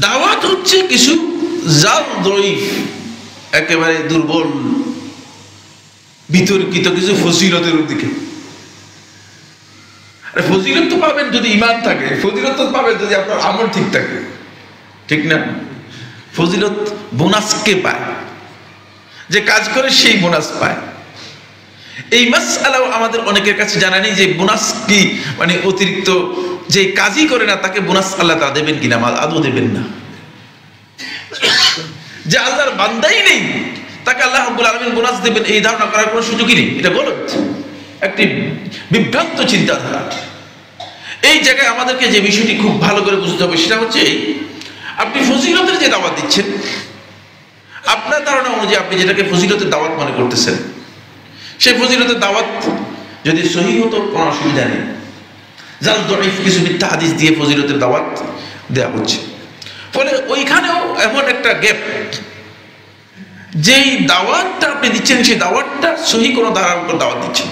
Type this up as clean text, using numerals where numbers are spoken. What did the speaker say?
দাওয়াত হচ্ছে কিছু জাল দইফ, একেবারে দুর্বল বিতর্কিত কিছু ফজিলতের দিকে। ফজিলত তো পাবেন যদি ঈমান থাকে, ফজিলত তো পাবেন যদি আপনার আমল ঠিক থাকে, ঠিক না? ফজিলত বোনাসকে পায়, যে কাজ করে সেই বোনাস পায়। এই মাসআলাও আমাদের অনেকের কাছে জানা নেই যে বোনাস কি, মানে অতিরিক্ত যে কাজই করে না তাকে বোনাস আল্লাহ তাআলা দেবেন কিনা, আদৌ দেবেন না। যে আল্লাহর বান্দাই নেই তাকে আল্লাহ রাব্বুল আলামিন বোনাস দেবেন, এই ধারণা করার কোনো সুযোগই নেই। এটা গলত, একটি বিভ্রান্ত চিন্তাধারা। এই জায়গায় আমাদেরকে যে বিষয়টি খুব ভালো করে বুঝতে হবে সেটা হচ্ছে, আপনি ফজিলতের যে দাওয়াত দিচ্ছেন, আপনার ধারণা অনুযায়ী আপনি যেটাকে ফজিলতের দাওয়াত মনে করতেছেন, সেই ফজিলতের দাওয়াত যদি সহিহ হতো কোনো অসুবিধা নেই। জাল দঈফ কিছু মিথ্যা হাদিস দিয়ে ফজিলতের দাওয়াত দেওয়া হচ্ছে, ফলে ওইখানেও এমন একটা গ্যাপ, যেই দাওয়াতটা আপনি দিচ্ছেন সেই দাওয়াতটা সহি কোনো ধারার উপর দাওয়াত দিচ্ছেন।